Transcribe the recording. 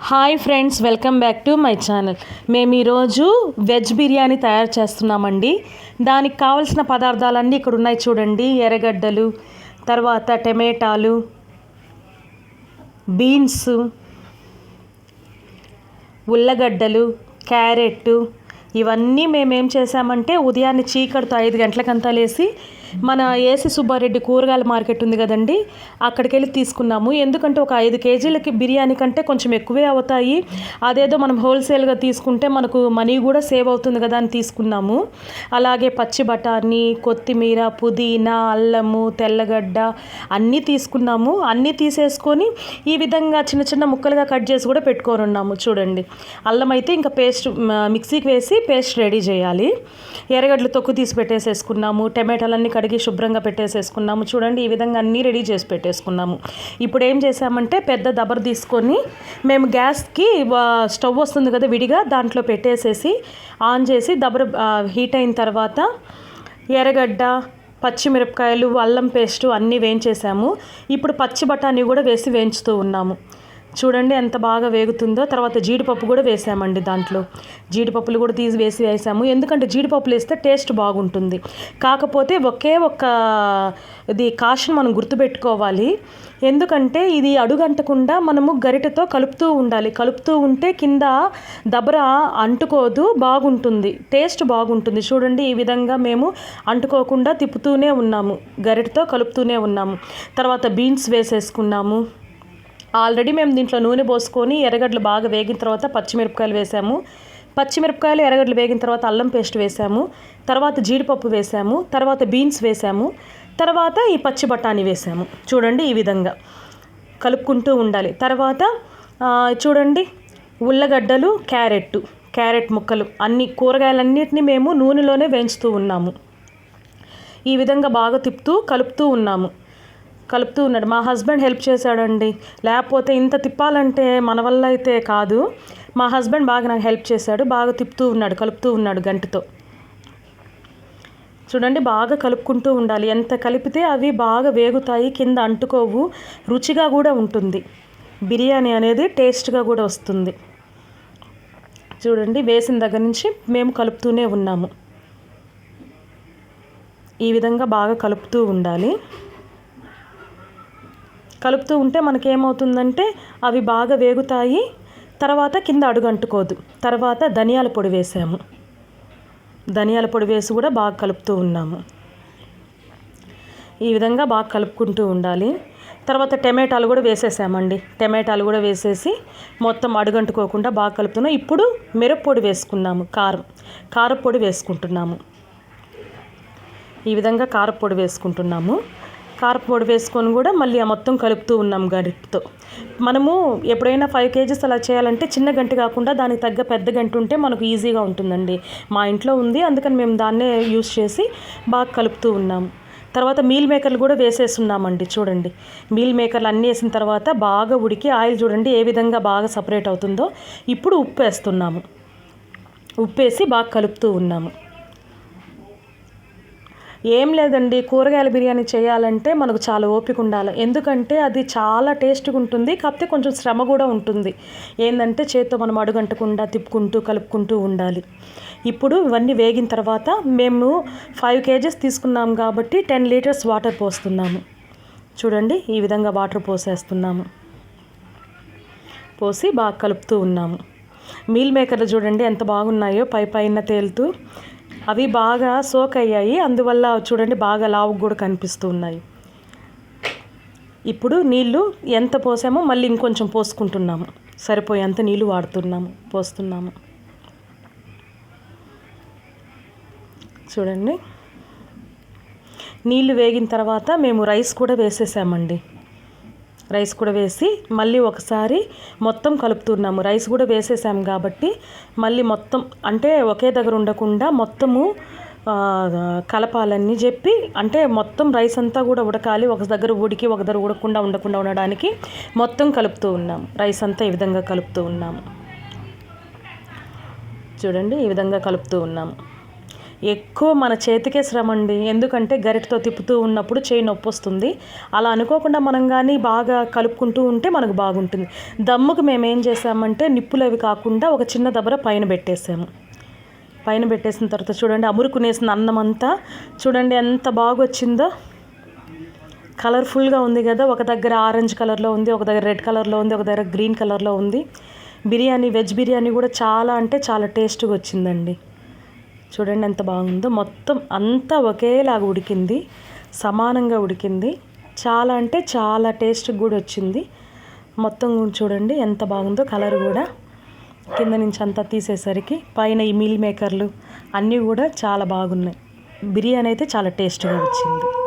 Hi friends, welcome back to my channel. మేము ఈరోజు veg biryani తయారు చేస్తున్నామండి. దానికి కావాల్సిన పదార్థాలన్నీ ఇక్కడ ఉన్నాయి చూడండి. ఎర్రగడ్డలు, తర్వాత టమాటాలు, బీన్స్, ఉల్లగడ్డలు, క్యారెట్, ఇవన్నీ మేమేం చేసామంటే ఉదయాన్నే చీకటితో 5 గంటలకంతా లేసి మన ఏసీ సుబ్బారెడ్డి కూరగాయల మార్కెట్ ఉంది కదండి, అక్కడికి వెళ్ళి తీసుకున్నాము. ఎందుకంటే ఒక 5 కేజీలకి బిర్యానీ కంటే కొంచెం ఎక్కువే అవుతాయి. అదేదో మనం హోల్సేల్గా తీసుకుంటే మనకు మనీ కూడా సేవ్ అవుతుంది కదా అని తీసుకున్నాము. అలాగే పచ్చి బఠానీ, కొత్తిమీర, పుదీనా, అల్లము, తెల్లగడ్డ అన్నీ తీసుకున్నాము. అన్నీ తీసేసుకొని ఈ విధంగా చిన్న చిన్న ముక్కలుగా కట్ చేసి కూడా పెట్టుకొని ఉన్నాము. చూడండి, అల్లం అయితే ఇంకా పేస్ట్ మిక్సీకి వేసి పేస్ట్ రెడీ చేయాలి. ఎర్రగడ్డలు తొక్కు తీసి పెట్టేసేసుకున్నాము. టమాటాలన్నీ కడిగి శుభ్రంగా పెట్టేసేసుకున్నాము. చూడండి, ఈ విధంగా అన్నీ రెడీ చేసి పెట్టేసుకున్నాము. ఇప్పుడు ఏం చేసామంటే పెద్ద దబర తీసుకొని మేము గ్యాస్కి స్టవ్ వస్తుంది కదా విడిగా, దాంట్లో పెట్టేసేసి ఆన్ చేసి దబర హీట్ అయిన తర్వాత ఎర్రగడ్డ, పచ్చిమిరపకాయలు, అల్లం పేస్టు అన్నీ వేయించేసాము. ఇప్పుడు పచ్చి బఠానీ కూడా వేసి వేయించుతూ ఉన్నాము. చూడండి ఎంత బాగా వేగుతుందో. తర్వాత జీడిపప్పు కూడా వేసామండి. దాంట్లో జీడిపప్పులు కూడా వేసాము. ఎందుకంటే జీడిపప్పులు వేస్తే టేస్ట్ బాగుంటుంది. కాకపోతే ఒకే ఒక్క ఇది కాషన్ మనం గుర్తుపెట్టుకోవాలి. ఎందుకంటే ఇది అడుగంటకుండా మనము గరిటెతో కలుపుతూ ఉండాలి. కలుపుతూ ఉంటే కింద దబర అంటుకోదు, బాగుంటుంది, టేస్ట్ బాగుంటుంది. చూడండి, ఈ విధంగా మేము అంటుకోకుండా తిప్పుతూనే ఉన్నాము, గరిటెతో కలుపుతూనే ఉన్నాము. తర్వాత బీన్స్ వేసేసుకున్నాము. ఆల్రెడీ మేము దీంట్లో నూనె పోసుకొని ఎర్రగడ్డలు బాగా వేగిన తర్వాత పచ్చిమిరపకాయలు వేసాము. పచ్చిమిరపకాయలు, ఎర్రగడ్డలు వేగిన తర్వాత అల్లం పేస్ట్ వేసాము. తర్వాత జీడిపప్పు వేసాము. తర్వాత బీన్స్ వేసాము. తర్వాత ఈ పచ్చి బఠానీ వేసాము. చూడండి, ఈ విధంగా కలుపుకుంటూ ఉండాలి. తర్వాత చూడండి, ఉల్లగడ్డలు, క్యారెట్ ముక్కలు అన్ని కూరగాయలన్నిటిని మేము నూనెలోనే వేయించుతూ ఉన్నాము. ఈ విధంగా బాగా కలుపుతూ ఉన్నాడు. మా హస్బెండ్ హెల్ప్ చేశాడండి. లేకపోతే ఇంత తిప్పాలంటే మన వల్ల అయితే కాదు. మా హస్బెండ్ బాగా నాకు హెల్ప్ చేశాడు. బాగా కలుపుతూ ఉన్నాడు గంటతో. చూడండి, బాగా కలుపుకుంటూ ఉండాలి. ఎంత కలిపితే అవి బాగా వేగుతాయి, కింద అంటుకోవు, రుచిగా కూడా ఉంటుంది. బిర్యానీ అనేది టేస్ట్గా కూడా వస్తుంది. చూడండి, వేసిన దగ్గర నుంచి మేము కలుపుతూనే ఉన్నాము. ఈ విధంగా బాగా కలుపుతూ ఉండాలి. కలుపుతూ ఉంటే మనకేమవుతుందంటే అవి బాగా వేగుతాయి, తర్వాత కింద అడుగంటుకోదు. తర్వాత ధనియాల పొడి వేసాము. ధనియాల పొడి వేసి కూడా బాగా కలుపుతూ ఉన్నాము. ఈ విధంగా బాగా కలుపుకుంటూ ఉండాలి. తర్వాత టమాటాలు కూడా వేసేసామండి. టమాటాలు కూడా వేసేసి మొత్తం అడుగంటుకోకుండా బాగా కలుపుతున్నాం. ఇప్పుడు మిరప్పొడి వేసుకున్నాము. కారపొడి వేసుకుంటున్నాము. ఈ విధంగా కారపొడి వేసుకుంటున్నాము. కారపొడి వేసుకొని కూడా మళ్ళీ మొత్తం కలుపుతూ ఉన్నాం గంటతో. మనము ఎప్పుడైనా 5 కేజీస్ అలా చేయాలంటే చిన్న గంట కాకుండా దానికి తగ్గ పెద్ద గంట ఉంటే మనకు ఈజీగా ఉంటుందండి. మా ఇంట్లో ఉంది, అందుకని మేము దాన్నే యూస్ చేసి బాగా కలుపుతూ ఉన్నాము. తర్వాత మీల్ మేకర్లు కూడా వేసేస్తున్నామండి. చూడండి, మీల్ మేకర్లు అన్నీ వేసిన తర్వాత బాగా ఉడికి ఆయిల్ చూడండి ఏ విధంగా బాగా సపరేట్ అవుతుందో. ఇప్పుడు ఉప్పు వేస్తున్నాము. ఉప్పు వేసి బాగా కలుపుతూ ఉన్నాము. ఏం లేదండి, కూరగాయల బిర్యానీ చేయాలంటే మనకు చాలా ఓపిక ఉండాలి. ఎందుకంటే అది చాలా టేస్ట్గా ఉంటుంది. కాకపోతే కొంచెం శ్రమ కూడా ఉంటుంది. ఏంటంటే చేత్తో మనం అడుగంటకుండా తిప్పుకుంటూ కలుపుకుంటూ ఉండాలి. ఇప్పుడు ఇవన్నీ వేగిన తర్వాత మేము 5 కేజీస్ తీసుకున్నాము కాబట్టి 10 లీటర్స్ వాటర్ పోస్తున్నాము. చూడండి, ఈ విధంగా వాటర్ పోసేస్తున్నాము. పోసి బాగా కలుపుతూ ఉన్నాము. మీల్ మేకర్లు చూడండి ఎంత బాగున్నాయో, పైన తేలుతూ అవి బాగా సోక్ అయ్యాయి. అందువల్ల చూడండి బాగా లావు కూడా కనిపిస్తూ ఉన్నాయి. ఇప్పుడు నీళ్ళు ఎంత పోసామో మళ్ళీ ఇంకొంచెం పోసుకుంటున్నాము. సరిపోయేంత నీళ్ళు పోస్తున్నాము. చూడండి, నీళ్ళు వేగిన తర్వాత మేము రైస్ కూడా వేసేసామండి. రైస్ కూడా వేసి మళ్ళీ ఒకసారి మొత్తం కలుపుతున్నాము. రైస్ కూడా వేసేసాము కాబట్టి మళ్ళీ మొత్తం అంటే ఒకే దగ్గర ఉండకుండా మొత్తము కలపాలని చెప్పి, అంటే మొత్తం రైస్ అంతా కూడా ఉడకాలి. ఒక దగ్గర ఉడికి ఒక దగ్గర ఉండకుండా ఉండడానికి మొత్తం కలుపుతూ ఉన్నాము. రైస్ అంతా ఈ విధంగా కలుపుతూ ఉన్నాము. చూడండి, ఈ విధంగా కలుపుతూ ఉన్నాము. ఎక్కువ మన చేతికే శ్రమ అండి. ఎందుకంటే గరిటతో తిప్పుతూ ఉన్నప్పుడు చేయి నొప్పి వస్తుంది. అలా అనుకోకుండా మనం కానీ బాగా కలుపుకుంటూ ఉంటే మనకు బాగుంటుంది. దమ్ముకు మేము ఏం చేసామంటే నిప్పులు అవి కాకుండా ఒక చిన్న దబర పైన పెట్టేసాము. పైన పెట్టేసిన తర్వాత చూడండి అమురుకునేసిన అన్నం అంతా చూడండి ఎంత బాగా వచ్చిందో. కలర్ఫుల్గా ఉంది కదా. ఒక దగ్గర ఆరెంజ్ కలర్లో ఉంది, ఒక దగ్గర రెడ్ కలర్లో ఉంది, ఒక దగ్గర గ్రీన్ కలర్లో ఉంది. బిర్యానీ వెజ్ బిర్యానీ కూడా చాలా అంటే చాలా టేస్ట్గా వచ్చిందండి. చూడండి ఎంత బాగుందో. మొత్తం అంతా ఒకేలాగా ఉడికింది, సమానంగా ఉడికింది. చాలా అంటే చాలా టేస్ట్గా కూడా వచ్చింది. మొత్తం చూడండి ఎంత బాగుందో. కలర్ కూడా కింద నుంచి అంతా తీసేసరికి పైన ఈ మీల్ మేకర్లు అన్నీ కూడా చాలా బాగున్నాయి. బిర్యానీ అయితే చాలా టేస్ట్గా వచ్చింది.